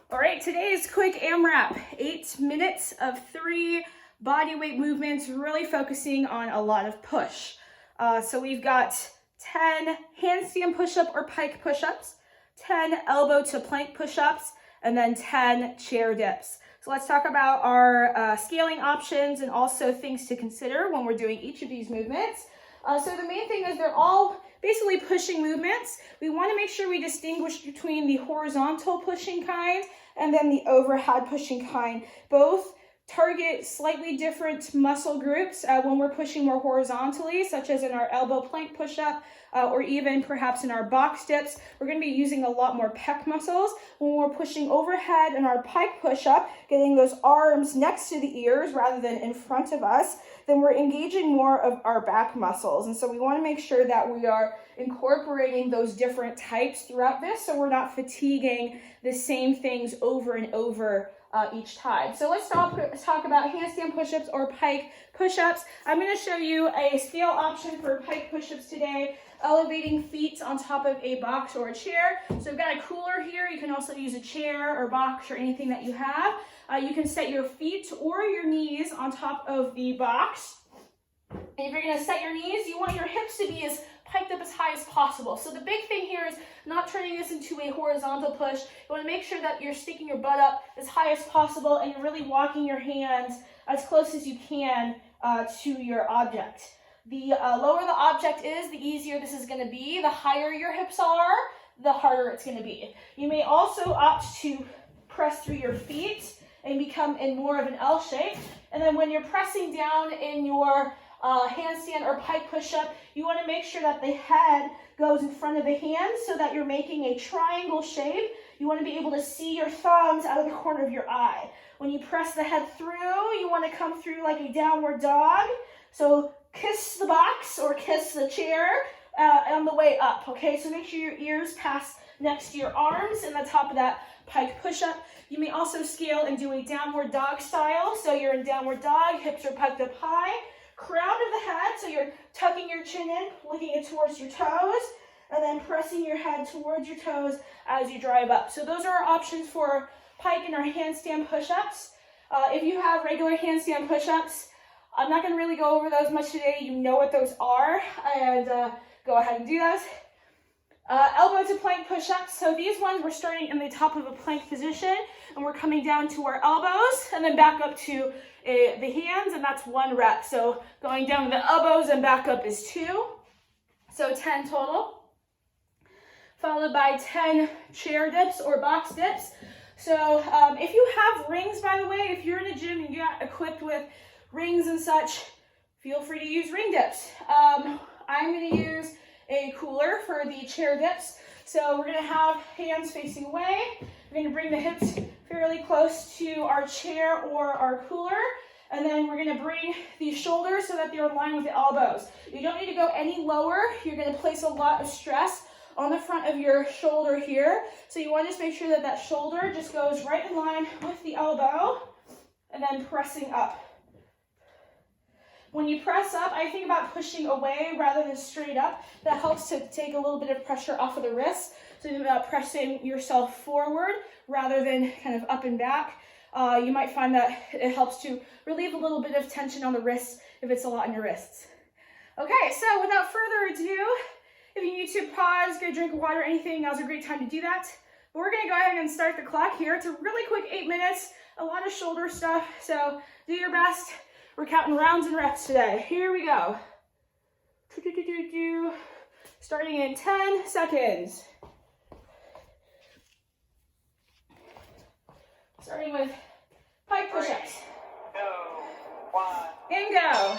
All right, today's quick AMRAP, 8 minutes of 3 body weight movements, really focusing on a lot of push. So we've got 10 handstand push-up or pike push-ups, 10 elbow to plank push-ups, and then 10 chair dips. So let's talk about our scaling options and also things to consider when we're doing each of these movements. So the main thing is they're all basically pushing movements. We want to make sure we distinguish between the horizontal pushing kind and then the overhead pushing kind. Both target slightly different muscle groups when we're pushing more horizontally, such as in our elbow plank push-up or even perhaps in our box dips. We're going to be using a lot more pec muscles. When we're pushing overhead in our pike push-up, getting those arms next to the ears rather than in front of us, then we're engaging more of our back muscles. And so we want to make sure that we are incorporating those different types throughout this so we're not fatiguing the same things over and over each time. So let's talk about handstand push-ups or pike push-ups. I'm going to show you a scale option for pike push-ups today, elevating feet on top of a box or a chair. So I've got a cooler here. You can also use a chair or box or anything that you have. You can set your feet or your knees on top of the box. And if you're going to set your knees, you want your hips to be as piked up as high as possible. So the big thing here is not turning this into a horizontal push. You want to make sure that you're sticking your butt up as high as possible and you're really walking your hands as close as you can to your object. The lower the object is, the easier this is going to be. The higher your hips are, the harder it's going to be. You may also opt to press through your feet and become in more of an L shape. And then when you're pressing down in your handstand or pike push-up, you want to make sure that the head goes in front of the hands so that you're making a triangle shape. You want to be able to see your thumbs out of the corner of your eye. When you press the head through, you want to come through like a downward dog. So kiss the box or kiss the chair on the way up, okay? So make sure your ears pass next to your arms in the top of that pike push-up. You may also scale and do a downward dog style. So you're in downward dog, hips are piked up high. Crown of the head, so you're tucking your chin in, looking it towards your toes, and then pressing your head towards your toes as you drive up. So those are our options for pike and our handstand push-ups. If you have regular handstand push-ups, I'm not going to really go over those much today. You know what those are, and go ahead and do those. Elbow to plank push-ups. So these ones, we're starting in the top of a plank position, and we're coming down to our elbows, and then back up to the hands, and that's 1 rep. So going down to the elbows and back up is 2. So 10 total. Followed by 10 chair dips or box dips. So if you have rings, by the way, if you're in a gym and you got equipped with rings and such, feel free to use ring dips. I'm going to use a cooler for the chair dips. So we're going to have hands facing away. We're going to bring the hips fairly close to our chair or our cooler. And then we're going to bring the shoulders so that they're in line with the elbows. You don't need to go any lower. You're going to place a lot of stress on the front of your shoulder here. So you want to just make sure that that shoulder just goes right in line with the elbow and then pressing up. When you press up, I think about pushing away rather than straight up. That helps to take a little bit of pressure off of the wrist. So think about pressing yourself forward rather than kind of up and back. You might find that it helps to relieve a little bit of tension on the wrists if it's a lot in your wrists. Okay, so without further ado, if you need to pause, get a drink of water, anything, now's a great time to do that. But we're going to go ahead and start the clock here. It's a really quick 8 minutes, a lot of shoulder stuff, so do your best. We're counting rounds and reps today. Here we go. Starting in 10 seconds. Starting with pike push-ups. 3, 2, 1. And go.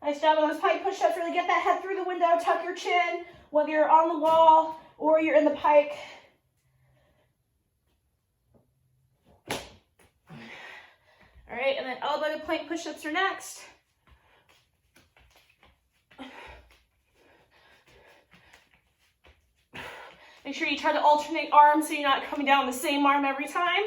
Nice job on those pike push-ups. Really get that head through the window. Tuck your chin, whether you're on the wall or you're in the pike. All right, and then elbow to plank push-ups are next. Make sure you try to alternate arms so you're not coming down the same arm every time.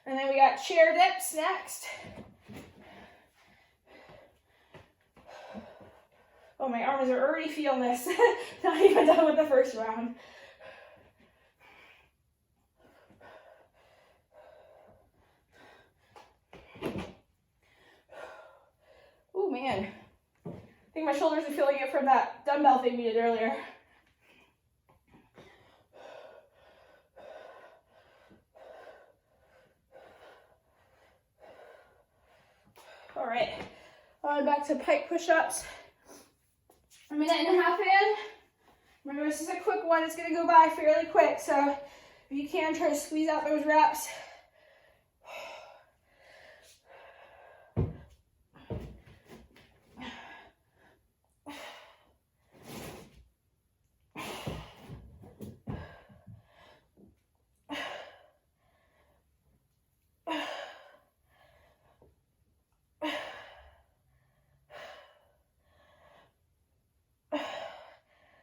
And then we got chair dips next. Oh, my arms are already feeling this. Not even done with the first round. Oh man, I think my shoulders are feeling it from that dumbbell thing we did earlier. All right, on back to pike push-ups. A minute and a half in. Remember, this is a quick one. It's gonna go by fairly quick, so if you can, try to squeeze out those reps.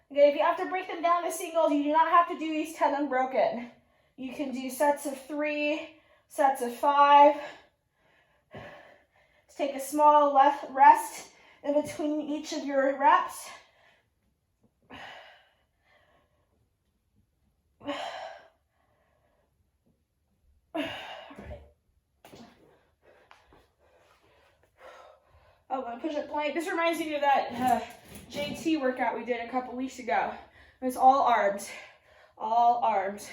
Okay, if you have to break them down to singles, you do not have to do these 10 unbroken. You can do sets of 3, sets of 5. Just take a small rest in between each of your reps. Oh, my push-up plank. This reminds me of that JT workout we did a couple weeks ago. It's all arms. All arms.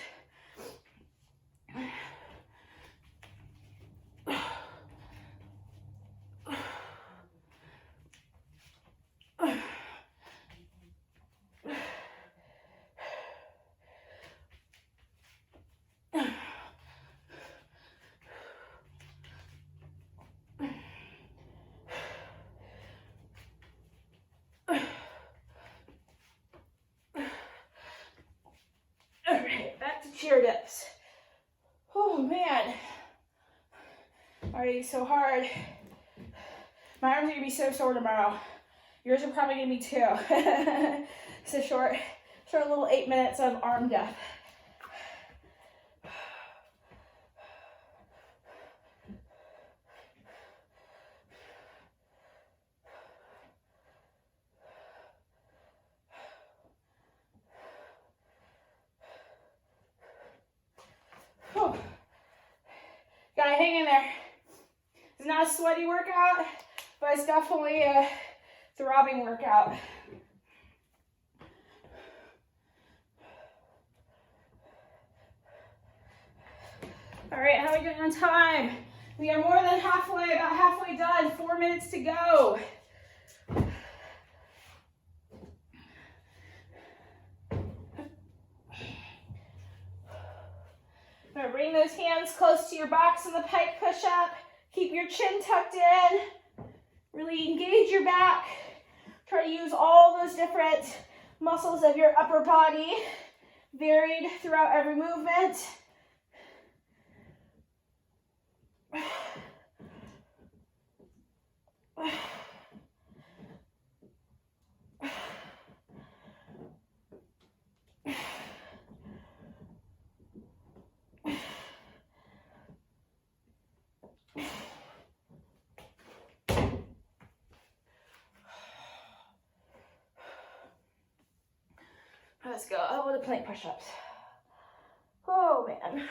Chair dips. Oh man, already so hard. My arms are gonna be so sore tomorrow. Yours are probably gonna be too. It's a short little 8 minutes of arm death. Whew. Gotta hang in there. It's not a sweaty workout, but it's definitely a throbbing workout. All right, how are we doing on time? We are more than halfway, about halfway done. 4 minutes to go. Now bring those hands close to your box in the pike push-up. Keep your chin tucked in. Really engage your back. Try to use all those different muscles of your upper body, varied throughout every movement. Let's go. Oh, the plank push-ups. Oh, man.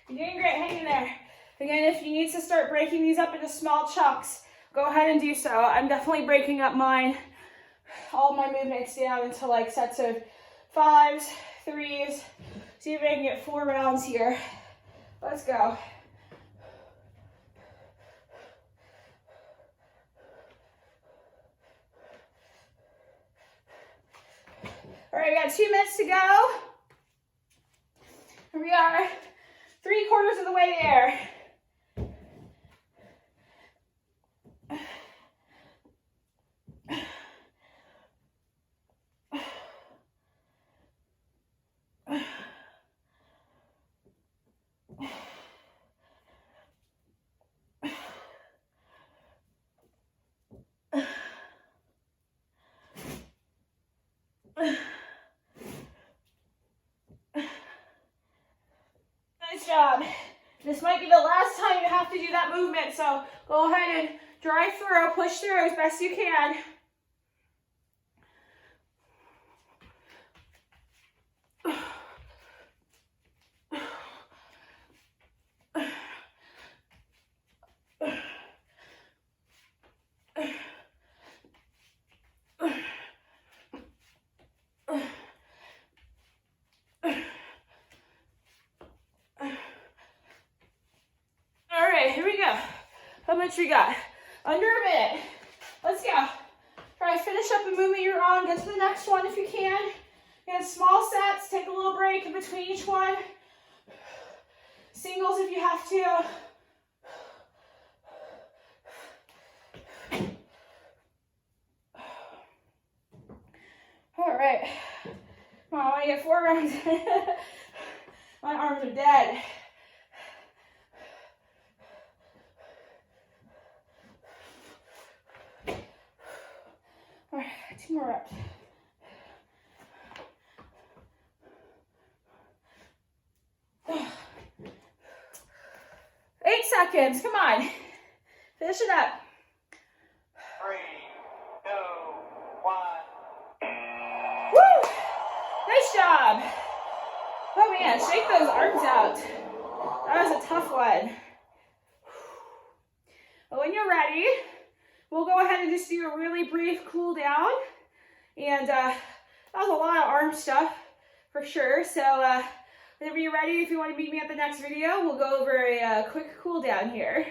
You're doing great. Hang in there. Again, if you need to start breaking these up into small chunks, go ahead and do so. I'm definitely breaking up all my movements down into like sets of 5s, 3s. See if I can get 4 rounds here. Let's go. All right, we got 2 minutes to go. Here we are, 3/4 of the way there. Nice job. This might be the last time you have to do that movement, so go ahead and drive through, push through as best you can. All right, here we go. How much we got? Under a minute. Let's go. Try to finish up the movement you're on. Get to the next one if you can. Again, small sets. Take a little break in between each one. Singles if you have to. All right. Come on, I want to get 4 rounds. My arms are dead. All right, 2 more reps. Eight seconds, come on. Finish it up. 3, 2, 1. Woo! Nice job. Oh man, shake those arms out. That was a tough one. Well, when you're ready, we'll go ahead and just do a really brief cool down. And that was a lot of arm stuff for sure. So whenever you're ready, if you want to meet me at the next video, we'll go over a quick cool down here.